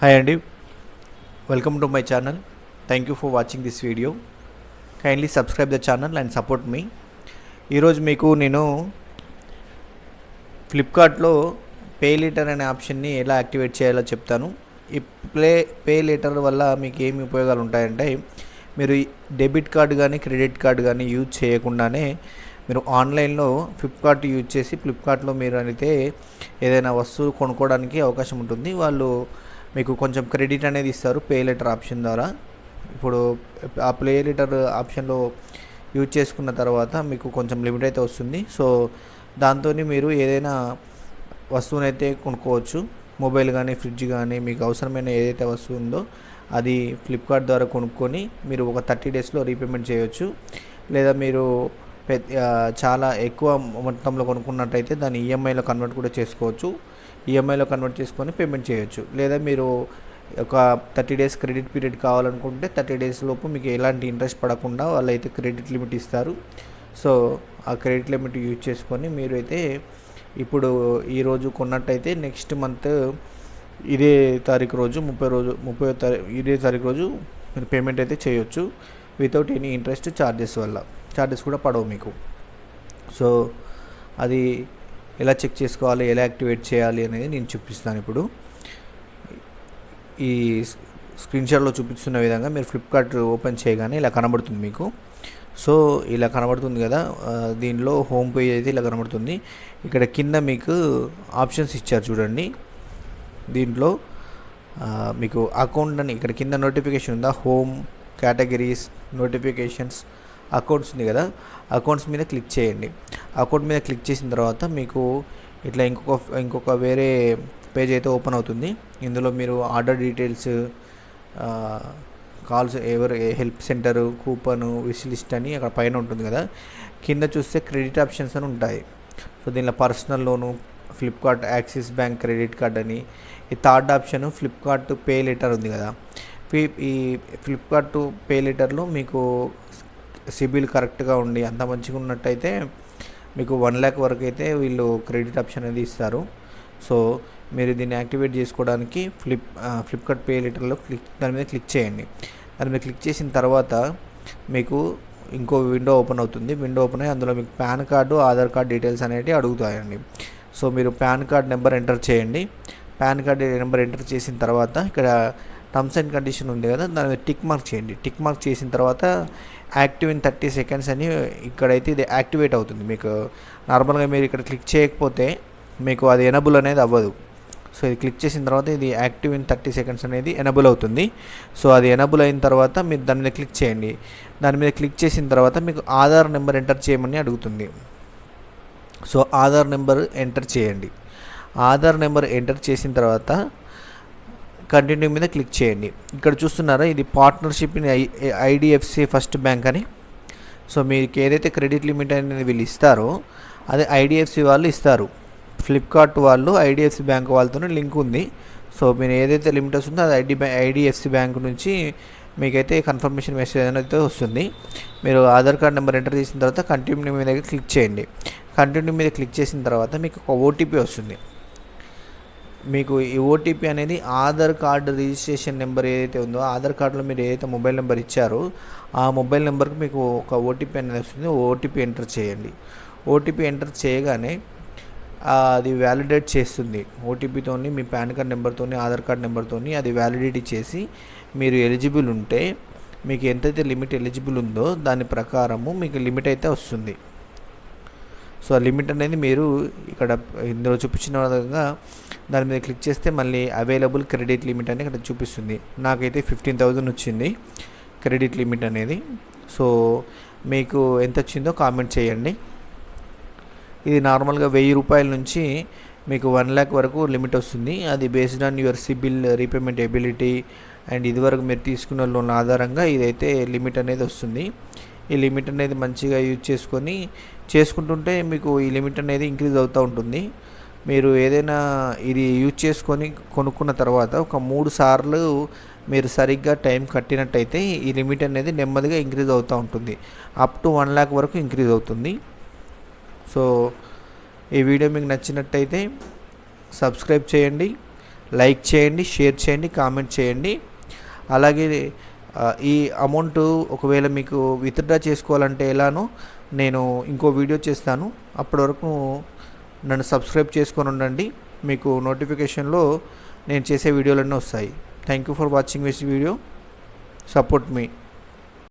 Hi అండి, welcome to my channel. Thank you for watching this video. Kindly subscribe the channel and support me. ఈరోజు మీకు నేను ఫ్లిప్కార్ట్లో pay later అనే ఆప్షన్ని ఎలా యాక్టివేట్ చేయాలో చెప్తాను. ఈ పే లేటర్ వల్ల మీకు ఏమి ఉపయోగాలు ఉంటాయంటే, మీరు డెబిట్ కార్డు కానీ క్రెడిట్ కార్డు కానీ యూజ్ చేయకుండానే మీరు ఆన్లైన్లో ఫ్లిప్కార్ట్ యూజ్ చేసి ఫ్లిప్కార్ట్లో మీరు అయితే ఏదైనా వస్తువు కొనుక్కోవడానికి అవకాశం ఉంటుంది. వాళ్ళు మీకు కొంచెం క్రెడిట్ అనేది ఇస్తారు పే లెటర్ ఆప్షన్ ద్వారా. ఇప్పుడు ఆ పే లెటర్ ఆప్షన్లో యూజ్ చేసుకున్న తర్వాత మీకు కొంచెం లిమిట్ అయితే వస్తుంది. సో దాంతో మీరు ఏదైనా వస్తువునైతే కొనుక్కోవచ్చు. మొబైల్ కానీ ఫ్రిడ్జ్ కానీ మీకు అవసరమైన ఏదైతే వస్తువు ఉందో అది ఫ్లిప్కార్ట్ ద్వారా కొనుక్కొని మీరు ఒక 30 డేస్లో రీపేమెంట్ చేయొచ్చు. లేదా మీరు చాలా ఎక్కువ మొత్తంలో కొనుక్కున్నట్టయితే దాన్ని ఈఎంఐలో కన్వర్ట్ కూడా చేసుకోవచ్చు. ఈఎంఐలో కన్వర్ట్ చేసుకొని పేమెంట్ చేయొచ్చు. లేదా మీరు ఒక 30 డేస్ క్రెడిట్ పీరియడ్ కావాలనుకుంటే 30 డేస్ లోపు మీకు ఎలాంటి ఇంట్రెస్ట్ పడకుండా వాళ్ళైతే క్రెడిట్ లిమిట్ ఇస్తారు. సో ఆ క్రెడిట్ లిమిట్ యూజ్ చేసుకొని మీరు అయితే ఇప్పుడు ఈరోజు కొన్నట్టయితే నెక్స్ట్ మంత్ ఇదే తారీఖు రోజు 30వ తారీఖు ఇదే తారీఖు రోజు మీరు పేమెంట్ అయితే చేయొచ్చు వితౌట్ ఎనీ ఇంట్రెస్ట్ ఛార్జెస్ కూడా పడవు మీకు. సో అది ఎలా చెక్ చేసుకోవాలి, ఎలా యాక్టివేట్ చేయాలి అనేది నేను చూపిస్తాను. ఇప్పుడు ఈ స్క్రీన్ షాట్లో చూపిస్తున్న విధంగా మీరు ఫ్లిప్కార్ట్ ఓపెన్ చేయగానే ఇలా కనబడుతుంది మీకు. సో ఇలా కనబడుతుంది కదా, దీనిలో హోమ్ పేజ్ అయితే ఇలా కనబడుతుంది. ఇక్కడ కింద మీకు ఆప్షన్స్ ఇచ్చారు చూడండి. దీంట్లో మీకు అకౌంట్ అని ఇక్కడ కింద నోటిఫికేషన్ ఉందా, హోమ్, కేటగిరీస్, నోటిఫికేషన్స్, అకౌంట్స్ ఉంది కదా, అకౌంట్స్ మీద క్లిక్ చేయండి. అకౌంట్ మీద క్లిక్ చేసిన తర్వాత మీకు ఇట్లా ఇంకొక వేరే పేజ్ అయితే ఓపెన్ అవుతుంది. ఇందులో మీరు order details, calls, help centre, coupon, wish list అని అక్కడ పైన ఉంటుంది కదా. కింద చూస్తే క్రెడిట్ ఆప్షన్స్ అని ఉంటాయి. సో దీనిలో personal loan, Flipkart axis bank credit card అని. ఈ third option Flipkart pay letter ఉంది కదా. ఈ ఫ్లిప్కార్ట్ పే లెటర్లో మీకు సిబిల్ కరెక్ట్గా ఉండి అంత మంచిగా ఉన్నట్టయితే మీకు 1 lakh వరకు అయితే వీళ్ళు క్రెడిట్ ఆప్షన్ అనేది ఇస్తారు. సో మీరు దీన్ని యాక్టివేట్ చేసుకోవడానికి ఫ్లిప్కార్ట్ పే లెటర్లో దాని మీద క్లిక్ చేయండి. దాని మీద క్లిక్ చేసిన తర్వాత మీకు ఇంకో విండో ఓపెన్ అవుతుంది. విండో ఓపెన్ అయ్యి అందులో మీకు pan card, Aadhaar card details అనేవి అడుగుతాయండి. సో మీరు పాన్ కార్డ్ నెంబర్ ఎంటర్ చేయండి. పాన్ కార్డ్ నెంబర్ ఎంటర్ చేసిన తర్వాత ఇక్కడ టర్మ్స్ అండ్ కండిషన్ ఉంది కదా, దాని మీద టిక్ మార్క్ చేయండి. టిక్ మార్క్ చేసిన తర్వాత యాక్టివ్ ఇన్ 30 seconds అని ఇక్కడైతే ఇది యాక్టివేట్ అవుతుంది. మీకు నార్మల్గా మీరు ఇక్కడ క్లిక్ చేయకపోతే మీకు అది ఎనబుల్ అనేది అవ్వదు. సో ఇది క్లిక్ చేసిన తర్వాత ఇది యాక్టివ్ ఇన్ 30 seconds అనేది ఎనబుల్ అవుతుంది. సో అది ఎనబుల్ అయిన తర్వాత మీరు దాని మీద క్లిక్ చేయండి. దాని మీద క్లిక్ చేసిన తర్వాత మీకు ఆధార్ నెంబర్ ఎంటర్ చేయమని అడుగుతుంది. సో ఆధార్ నెంబర్ ఎంటర్ చేయండి. ఆధార్ నెంబర్ ఎంటర్ చేసిన తర్వాత కంటిన్యూ మీద క్లిక్ చేయండి. ఇక్కడ చూస్తున్నారా, ఇది partnership in IDFC first bank అని. సో మీకు ఏదైతే క్రెడిట్ లిమిట్ అనేది వీళ్ళు ఇస్తారో అదే ఐడిఎఫ్సి వాళ్ళు ఇస్తారు. ఫ్లిప్కార్ట్ వాళ్ళు ఐడిఎఫ్సి బ్యాంక్ వాళ్ళతో లింక్ ఉంది. సో మీరు ఏదైతే లిమిట్ వస్తుందో అది ఐడిఎఫ్సి బ్యాంక్ నుంచి మీకైతే కన్ఫర్మేషన్ మెసేజ్ అనేది వస్తుంది. మీరు ఆధార్ కార్డ్ నెంబర్ ఎంటర్ చేసిన తర్వాత కంటిన్యూ మీద క్లిక్ చేయండి. కంటిన్యూ మీద క్లిక్ చేసిన తర్వాత మీకు ఒక ఓటీపీ వస్తుంది. మీకు ఈ ఓటీపీ అనేది ఆధార్ కార్డు రిజిస్ట్రేషన్ నెంబర్ ఏదైతే ఉందో, ఆధార్ కార్డులో మీరు ఏదైతే మొబైల్ నెంబర్ ఇచ్చారో ఆ మొబైల్ నెంబర్కి మీకు ఒక ఓటీపీ అనేది వస్తుంది. ఓటీపీ ఎంటర్ చేయండి. ఓటీపీ ఎంటర్ చేయగానే అది వ్యాలిడేట్ చేస్తుంది. ఓటీపీతో మీ పాన్ కార్డ్ నెంబర్తో, ఆధార్ కార్డ్ నెంబర్తో అది వ్యాలిడిటీ చేసి మీరు ఎలిజిబుల్ ఉంటే మీకు ఎంతైతే లిమిట్ ఎలిజిబుల్ ఉందో దాని ప్రకారము మీకు లిమిట్ అయితే వస్తుంది. సో ఆ లిమిట్ అనేది మీరు ఇక్కడ ఇందులో చూపించిన విధంగా దాని మీద క్లిక్ చేస్తే మళ్ళీ అవైలబుల్ క్రెడిట్ లిమిట్ అని ఇక్కడ చూపిస్తుంది. నాకైతే 15,000 వచ్చింది క్రెడిట్ లిమిట్ అనేది. సో మీకు ఎంత వచ్చిందో కామెంట్ చేయండి. ఇది నార్మల్గా 1000 రూపాయల నుంచి మీకు 1 lakh వరకు లిమిట్ వస్తుంది. అది based on your CIBIL, repayment ability and ఇదివరకు మీరు తీసుకున్న లోన్ ఆధారంగా ఇదైతే లిమిట్ అనేది వస్తుంది. ఈ లిమిట్ అనేది మంచిగా యూజ్ చేసుకుంటుంటే మీకు ఈ లిమిట్ అనేది ఇంక్రీజ్ అవుతూ ఉంటుంది. మీరు ఏదైనా ఇది యూజ్ చేసుకొని కొనుక్కున్న తర్వాత ఒక 3 సార్లు మీరు సరిగ్గా టైం కట్టినట్టయితే ఈ లిమిట్ అనేది నెమ్మదిగా ఇంక్రీజ్ అవుతూ ఉంటుంది. అప్ టు 1 lakh వరకు ఇంక్రీజ్ అవుతుంది. సో ఈ వీడియో మీకు నచ్చినట్టయితే సబ్స్క్రైబ్ చేయండి. లైక్ చేయండి, షేర్ చేయండి, కామెంట్ చేయండి. అలాగే ఈ అమౌంట్ ఒకవేళ మీకు విత్డ్రా చేసుకోవాలంటే ఎలానో నేను ఇంకో వీడియో చేస్తాను. అప్పటి వరకు నన్ను సబ్స్క్రైబ్ చేసుకొని ఉండండి. మీకు నోటిఫికేషన్లో నేను చేసే వీడియోలన్నీ వస్తాయి. Thank you for watching this video. Support me.